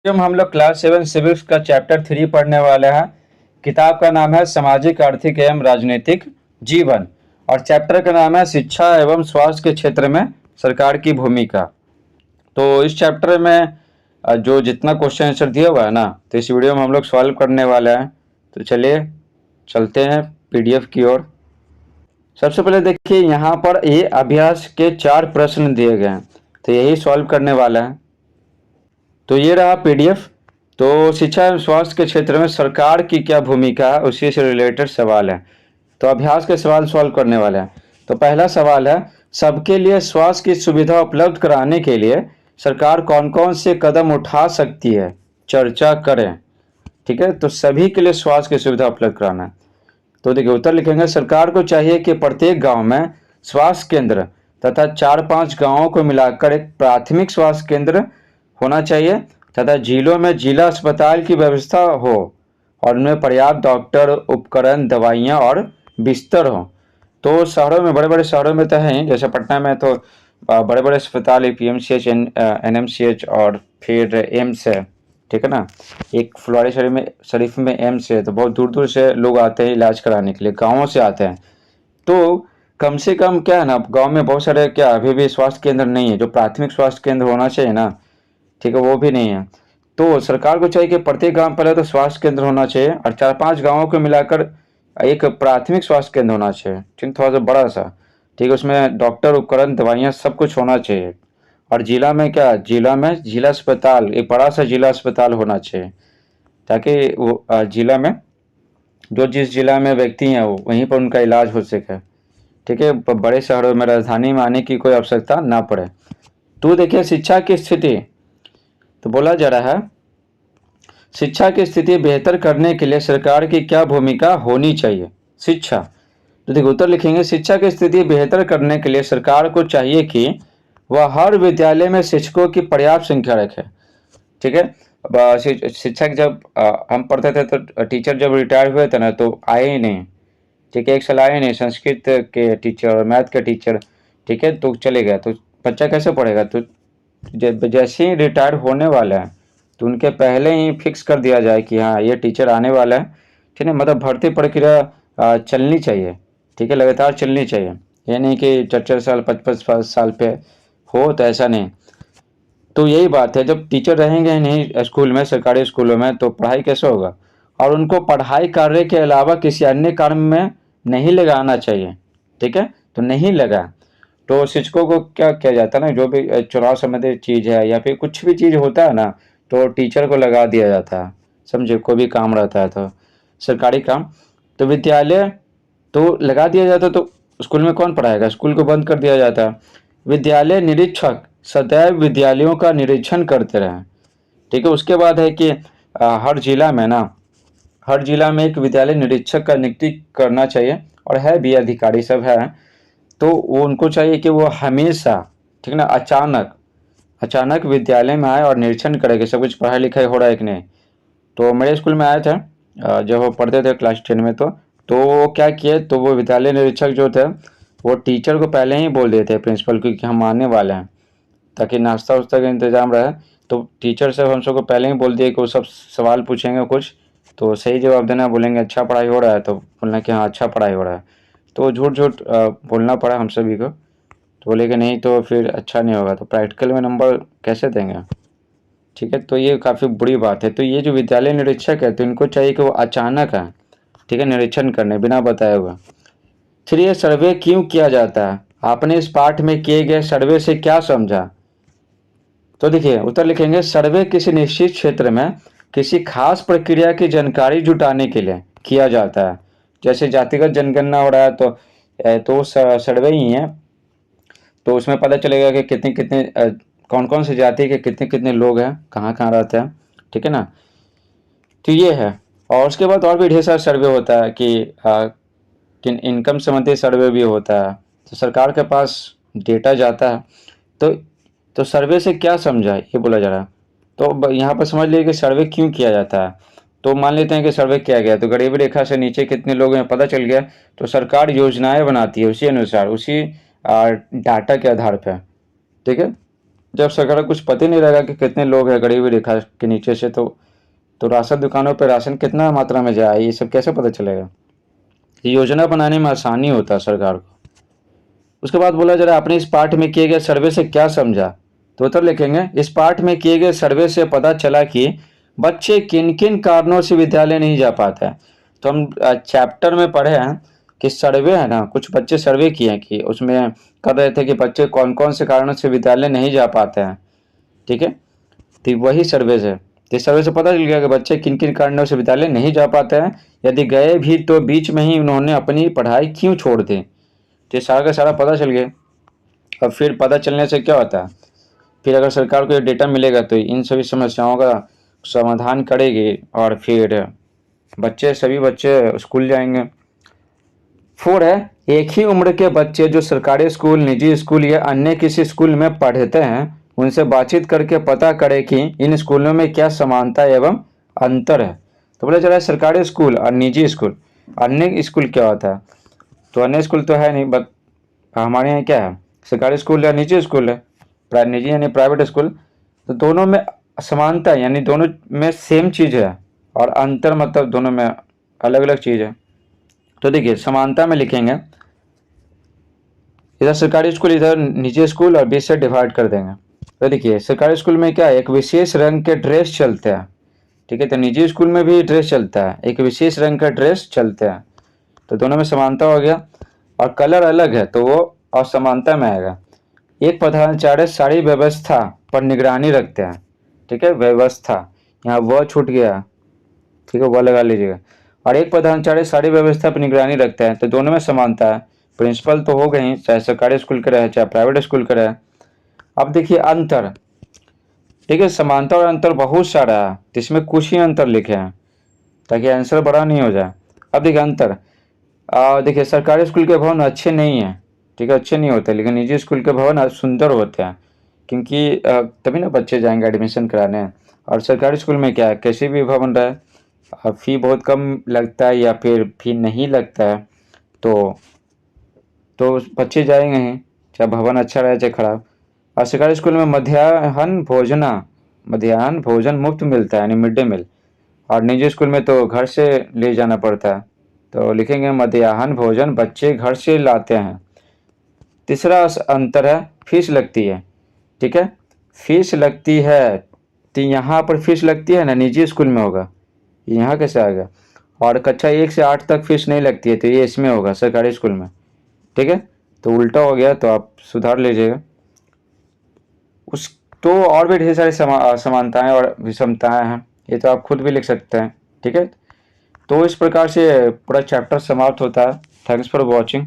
हम लोग class 7 civics का चैप्टर 3 पढ़ने वाले हैं। किताब का नाम है सामाजिक आर्थिक एवं राजनीतिक जीवन और चैप्टर का नाम है शिक्षा एवं स्वास्थ्य के क्षेत्र में सरकार की भूमिका। तो इस चैप्टर में जो जितना क्वेश्चन आंसर दिया हुआ है ना, तो इस वीडियो में हम लोग सॉल्व करने वाले हैं। तो चलिए चलते हैं पीडीएफ की ओर। सबसे पहले देखिए, यहाँ पर ये अभ्यास के 4 प्रश्न दिए गए हैं, तो यही सॉल्व करने वाला है। तो ये रहा पीडीएफ। तो शिक्षा एवं स्वास्थ्य के क्षेत्र में सरकार की क्या भूमिका है, उसी से रिलेटेड सवाल है। तो अभ्यास के सवाल सॉल्व करने वाले हैं। तो पहला सवाल है, सबके लिए स्वास्थ्य की सुविधा उपलब्ध कराने के लिए सरकार कौन कौन से कदम उठा सकती है, चर्चा करें। ठीक है, तो सभी के लिए स्वास्थ्य की सुविधा उपलब्ध कराना है। तो देखिए उत्तर लिखेंगे, सरकार को चाहिए कि प्रत्येक गांव में स्वास्थ्य केंद्र तथा 4-5 गांवों को मिलाकर एक प्राथमिक स्वास्थ्य केंद्र होना चाहिए तथा जिलों में जिला अस्पताल की व्यवस्था हो और उनमें पर्याप्त डॉक्टर, उपकरण, दवाइयाँ और बिस्तर हो। तो शहरों में, बड़े बड़े शहरों में तो हैं, जैसे पटना में तो बड़े बड़े अस्पताल, पीएमसीएच, एनएमसीएच और फिर एम्स है। ठीक है ना, एक फुलवारी शरीफ में एम्स है। तो बहुत दूर दूर से लोग आते हैं इलाज कराने के लिए, गाँवों से आते हैं। तो कम से कम क्या है ना, गांव में बहुत सारे क्या अभी भी स्वास्थ्य केंद्र नहीं है, जो प्राथमिक स्वास्थ्य केंद्र होना चाहिए ना, ठीक है, वो भी नहीं है। तो सरकार को चाहिए कि प्रत्येक गांव पहले तो स्वास्थ्य केंद्र होना चाहिए और 4-5 गांवों को मिलाकर एक प्राथमिक स्वास्थ्य केंद्र होना चाहिए। ठीक, थोड़ा सा बड़ा सा, ठीक है, उसमें डॉक्टर, उपकरण, दवाइयाँ सब कुछ होना चाहिए। और जिला में क्या, जिला में जिला अस्पताल, एक बड़ा सा जिला अस्पताल होना चाहिए, ताकि वो जिला में जो जिस जिला में व्यक्ति हैं वो वहीं पर उनका इलाज हो सके। ठीक है, बड़े शहरों में, राजधानी में आने की कोई आवश्यकता ना पड़े। तो देखिए शिक्षा की स्थिति, तो बोला जा रहा है शिक्षा की स्थिति बेहतर करने के लिए सरकार की क्या भूमिका होनी चाहिए। शिक्षा, तो देखिए उत्तर लिखेंगे, शिक्षा की स्थिति बेहतर करने के लिए सरकार को चाहिए कि वह हर विद्यालय में शिक्षकों की पर्याप्त संख्या रखे। ठीक है, अब शिक्षक जब हम पढ़ते थे तो टीचर जब रिटायर हुए थे ना, तो आए ही नहीं। ठीक है, एक साल आए नहीं, संस्कृत के टीचर और मैथ के टीचर। ठीक है, तो चले गए, तो बच्चा कैसे पढ़ेगा। तो जैसे ही रिटायर होने वाला है तो उनके पहले ही फिक्स कर दिया जाए कि हाँ ये टीचर आने वाला है। ठीक है, मतलब भर्ती प्रक्रिया चलनी चाहिए। ठीक है, लगातार चलनी चाहिए, ये नहीं कि 4-4 साल 5-5 साल पे हो, तो ऐसा नहीं। तो यही बात है, जब टीचर रहेंगे नहीं स्कूल में, सरकारी स्कूलों में, तो पढ़ाई कैसे होगा। और उनको पढ़ाई कार्य के अलावा किसी अन्य काम में नहीं लगाना चाहिए। ठीक है, तो नहीं लगा तो शिक्षकों को क्या किया जाता है ना, जो भी चुनाव संबंधित चीज़ है या फिर कुछ भी चीज़ होता है ना, तो टीचर को लगा दिया जाता है। समझे, कोई भी काम रहता है तो सरकारी काम, तो विद्यालय तो लगा दिया जाता, तो स्कूल में कौन पढ़ाएगा, स्कूल को बंद कर दिया जाता। विद्यालय निरीक्षक सदैव विद्यालयों का निरीक्षण करते रहें। ठीक है, उसके बाद है कि हर जिला में ना, हर जिला में एक विद्यालय निरीक्षक का नियुक्ति करना चाहिए, और है भी, अधिकारी सब है। तो वो उनको चाहिए कि वो हमेशा, ठीक ना, अचानक अचानक विद्यालय में आए और निरीक्षण करे कि सब कुछ पढ़ाई लिखाई हो रहा है कि नहीं। तो मेरे स्कूल में आए थे जब वो पढ़ते थे क्लास 10 में, तो वो क्या किए, तो वो विद्यालय निरीक्षक जो थे वो टीचर को पहले ही बोल देते प्रिंसिपल को कि हम आने वाले हैं, ताकि नाश्ता वास्ता का इंतजाम रहे। तो टीचर सब हम सबको पहले ही बोल दिए कि वो सब सवाल पूछेंगे कुछ, तो सही जवाब देना, बोलेंगे अच्छा पढ़ाई हो रहा है, तो बोलना कि हाँ अच्छा पढ़ाई हो रहा है। तो झूठ झूठ बोलना पड़ा हम सभी को। तो बोले कि नहीं तो फिर अच्छा नहीं होगा, तो प्रैक्टिकल में नंबर कैसे देंगे। ठीक है, तो ये काफ़ी बुरी बात है। तो ये जो विद्यालय निरीक्षक है, तो इनको चाहिए कि वो अचानक आए, ठीक है, निरीक्षण करने बिना बताए हुए। फिर ये सर्वे क्यों किया जाता है, आपने इस पाठ में किए गए सर्वे से क्या समझा। तो देखिए उत्तर लिखेंगे, सर्वे किसी निश्चित क्षेत्र में किसी खास प्रक्रिया की जानकारी जुटाने के लिए किया जाता है। जैसे जातिगत जनगणना हो रहा है, तो सर्वे ही है। तो उसमें पता चलेगा कि कितने कितने कौन कौन सी जाति के कितने कितने लोग हैं, कहाँ कहाँ रहते हैं। ठीक है ना, तो ये है। और उसके बाद और भी ढेर सारा सर्वे होता है कि इनकम संबंधी सर्वे भी होता है। तो सरकार के पास डेटा जाता है। तो सर्वे से क्या समझा, ये बोला जा रहा है। तो यहाँ पर समझ लीजिए कि सर्वे क्यों किया जाता है। तो मान लेते हैं कि सर्वे किया गया, तो गरीबी रेखा से नीचे कितने लोग हैं पता चल गया, तो सरकार योजनाएं बनाती है उसी अनुसार, उसी डाटा के आधार पर। ठीक है, जब सरकार को कुछ पता ही नहीं रहेगा कि कितने लोग हैं गरीबी रेखा के नीचे से, तो राशन दुकानों पे राशन कितना मात्रा में जाए, ये सब कैसे पता चलेगा। योजना बनाने में आसानी होता है सरकार को। उसके बाद बोला जरा आपने इस पाठ में किए गए सर्वे से क्या समझा, तो उत्तर लिखेंगे इस पाठ में किए गए सर्वे से पता चला कि बच्चे किन किन कारणों से विद्यालय नहीं जा पाते हैं। तो हम चैप्टर में पढ़े हैं कि सर्वे है ना, कुछ बच्चे सर्वे किए हैं कि उसमें कर रहे थे कि बच्चे कौन कौन से कारणों से विद्यालय नहीं जा पाते हैं, ठीक है। तो वही सर्वे से, तो सर्वे से पता चल गया कि बच्चे किन किन कारणों से विद्यालय नहीं जा पाते हैं, यदि गए भी तो बीच में ही उन्होंने अपनी पढ़ाई क्यों छोड़ दी। तो सारा का सारा पता चल गया। अब फिर पता चलने से क्या होता है, फिर अगर सरकार को ये डेटा मिलेगा तो इन सभी समस्याओं का समाधान करेगी और फिर सभी बच्चे स्कूल जाएंगे। 4 है एक ही उम्र के बच्चे जो सरकारी स्कूल, निजी स्कूल या अन्य किसी स्कूल में पढ़ते हैं उनसे बातचीत करके पता करें कि इन स्कूलों में क्या समानता एवं अंतर है। तो बोला चला सरकारी स्कूल और निजी स्कूल, अन्य स्कूल क्या होता है, तो अन्य स्कूल तो है नहीं, बट हमारे यहाँ क्या है, सरकारी स्कूल या निजी स्कूल है, निजी यानी प्राइवेट स्कूल। तो दोनों में समानता यानी दोनों में सेम चीज़ है, और अंतर मतलब दोनों में अलग अलग चीज़ है। तो देखिए समानता में लिखेंगे, इधर सरकारी स्कूल इधर निजी स्कूल और 20 से डिवाइड कर देंगे। तो देखिए सरकारी स्कूल में क्या है, एक विशेष रंग के ड्रेस चलते हैं, ठीक है। तो निजी स्कूल में भी ड्रेस चलता है, एक विशेष रंग का ड्रेस चलते हैं, तो दोनों में समानता हो गया। और कलर अलग है तो वो असमानता में आएगा। एक प्रधानाचार्य सारी व्यवस्था पर निगरानी रखते हैं, ठीक है, व्यवस्था, यहाँ वह छूट गया, ठीक है, वह लगा लीजिएगा। और एक प्रधानाचार्य सारी व्यवस्था पर निगरानी रखते हैं, तो दोनों में समानता है। प्रिंसिपल तो हो गई, चाहे सरकारी स्कूल का रहे चाहे प्राइवेट स्कूल का रहे। अब देखिए अंतर, ठीक है, समानता और अंतर बहुत सारा है, तो इसमें कुछ ही अंतर लिखे हैं ताकि आंसर बड़ा नहीं हो जाए। अब देखिए अंतर, देखिए सरकारी स्कूल के भवन अच्छे नहीं हैं, ठीक है, अच्छे नहीं होते, लेकिन निजी स्कूल के भवन सुंदर होते हैं, क्योंकि तभी ना बच्चे जाएंगे एडमिशन कराने। और सरकारी स्कूल में क्या है, कैसे भी भवन रहे, फ़ी बहुत कम लगता है या फिर फ़ी नहीं लगता है, तो बच्चे जाएंगे ही, चाहे भवन अच्छा रहे चाहे खराब। और सरकारी स्कूल में मध्याह्न भोजन मुफ्त मिलता है यानी मिड डे मील, और निजी स्कूल में तो घर से ले जाना पड़ता है, तो लिखेंगे मध्याह्न भोजन बच्चे घर से लाते हैं। तीसरा अंतर है फीस लगती है, ठीक है, फीस लगती है, तो यहाँ पर फीस लगती है ना, निजी स्कूल में होगा, यहाँ कैसे आ गया। और कक्षा 1 से 8 तक फीस नहीं लगती है, तो ये इसमें होगा सरकारी स्कूल में, ठीक है। तो उल्टा हो गया, तो आप सुधार लीजिएगा। उस तो और भी ढेर सारी समानताएं और विषमताएं हैं, ये तो आप खुद भी लिख सकते हैं, ठीक है। तो इस प्रकार से पूरा चैप्टर समाप्त होता है। Thanks for watching.